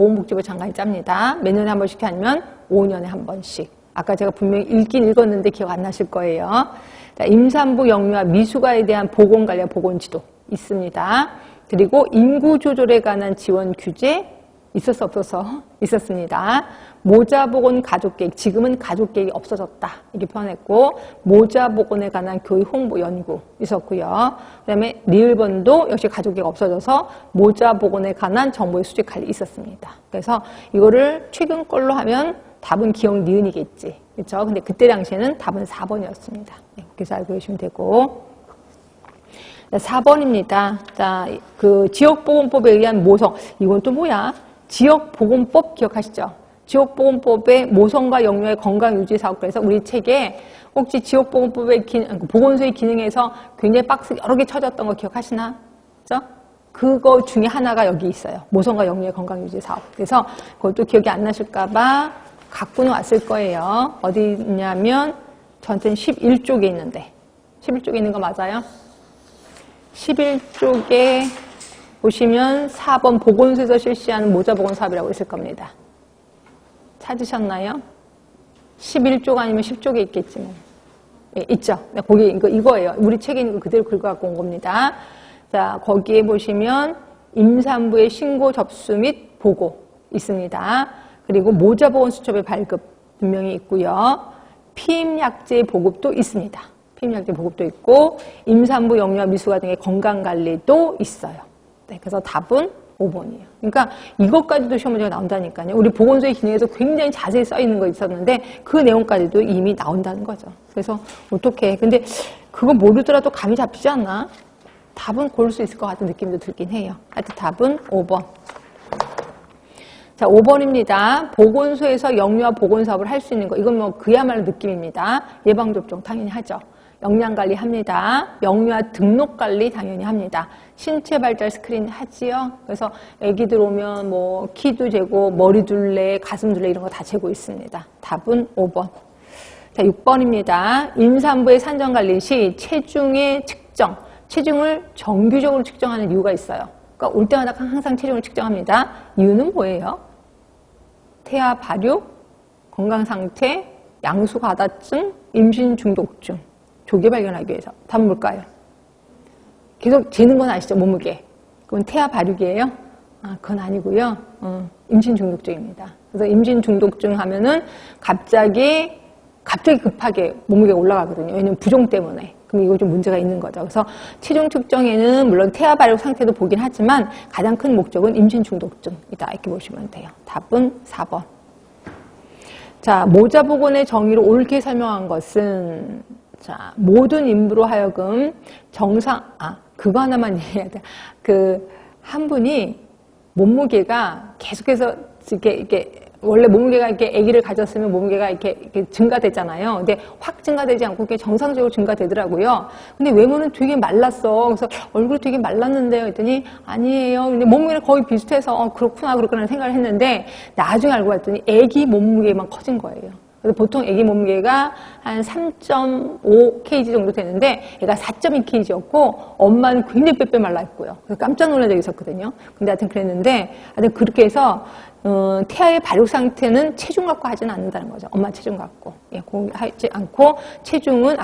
보건복지부 장관이 짭니다. 몇 년에 한 번씩 아니면 5년에 한 번씩. 아까 제가 분명히 읽긴 읽었는데 기억 안 나실 거예요. 자, 임산부 영유아 미숙아에 대한 보건관리와 보건지도 있습니다. 그리고 인구 조절에 관한 지원 규제 있었어 없어서 있었습니다. 모자보건 가족계획, 지금은 가족계획이 없어졌다 이렇게 표현했고, 모자보건에 관한 교육 홍보 연구 있었고요. 그 다음에 리을번도 역시 가족계획 없어져서 모자보건에 관한 정보의 수집 관리 있었습니다. 그래서 이거를 최근 걸로 하면 답은 기억 니은이겠지, 그렇죠? 근데 그때 당시에는 답은 4번이었습니다. 그래서 알고 계시면 되고. 4번입니다. 자, 그 지역보건법에 의한 모성, 이건 또 뭐야? 지역보건법 기억하시죠? 지역보건법의 모성과 영유아의 건강유지사업. 그래서 우리 책에 혹시 지역보건법의 보건소의 기능에서 굉장히 박스 여러 개 쳐졌던 거 기억하시나? 그죠? 그거 중에 하나가 여기 있어요. 모성과 영유아의 건강유지사업. 그래서 그것도 기억이 안 나실까봐 갖고는 왔을 거예요. 어디 있냐면 저한테는 11쪽에 있는데, 11쪽에 있는 거 맞아요? 11쪽에 보시면 4번 보건소에서 실시하는 모자보건 사업이라고 있을 겁니다. 찾으셨나요? 11쪽 아니면 10쪽에 있겠지 뭐. 예, 있죠. 거기 이거예요. 우리 책에 있는 거 그대로 긁어갖고 온 겁니다. 자, 거기에 보시면 임산부의 신고 접수 및 보고 있습니다. 그리고 모자보건 수첩의 발급 분명히 있고요. 피임약제 보급도 있습니다. 피임약제 보급도 있고, 임산부 영유아 미숙아 등의 건강관리도 있어요. 네, 그래서 답은 5번이에요. 그러니까 이것까지도 시험 문제가 나온다니까요. 우리 보건소의 기능에서 굉장히 자세히 써 있는 거 있었는데 그 내용까지도 이미 나온다는 거죠. 그래서 어떻게? 근데 그거 모르더라도 감이 잡히지 않나? 답은 고를 수 있을 것 같은 느낌도 들긴 해요. 하여튼 답은 5번. 자, 5번입니다. 보건소에서 영유아 보건사업을 할 수 있는 거. 이건 뭐 그야말로 느낌입니다. 예방접종 당연히 하죠. 영양관리 합니다. 영유아 등록관리 당연히 합니다. 신체발달 스크린 하지요. 그래서 애기들 오면 뭐 키도 재고 머리 둘레, 가슴 둘레 이런 거 다 재고 있습니다. 답은 5번. 자, 6번입니다. 임산부의 산정관리 시 체중의 측정, 체중을 정규적으로 측정하는 이유가 있어요. 그러니까 올 때마다 항상 체중을 측정합니다. 이유는 뭐예요? 태아 발육, 건강상태, 양수가다증, 임신 중독증. 조기 발견하기 위해서. 답은 뭘까요? 계속 재는 건 아시죠? 몸무게. 그건 태아 발육이에요? 아, 그건 아니고요. 임신 중독증입니다. 그래서 임신 중독증 하면은 갑자기 급하게 몸무게가 올라가거든요. 왜냐면 부종 때문에. 그럼 이거 좀 문제가 있는 거죠. 그래서 체중 측정에는 물론 태아 발육 상태도 보긴 하지만 가장 큰 목적은 임신 중독증이다. 이렇게 보시면 돼요. 답은 4번. 자, 모자보건의 정의를 옳게 설명한 것은, 자, 모든 인부로 하여금 그거 하나만 얘기해야 돼. 한 분이 몸무게가 계속해서 이렇게 원래 몸무게가 이렇게 아기를 가졌으면 몸무게가 이렇게 증가되잖아요. 근데 확 증가되지 않고 그게 정상적으로 증가되더라고요. 근데 외모는 되게 말랐어. 그래서 얼굴이 되게 말랐는데요. 했더니 아니에요. 근데 몸무게는 거의 비슷해서 그렇구나 생각을 했는데 나중에 알고 봤더니 아기 몸무게만 커진 거예요. 그래서 보통 아기 몸무게가 한 3.5kg 정도 되는데 애가 4.2kg였고 엄마는 굉장히 빼빼 말라 있고요. 그래서 깜짝 놀란 적이 있었거든요. 근데 하여튼 그랬는데 하여튼 그렇게 해서 태아의 발육 상태는 체중 갖고 하지는 않는다는 거죠. 엄마 체중 갖고. 예, 하지 않고 체중은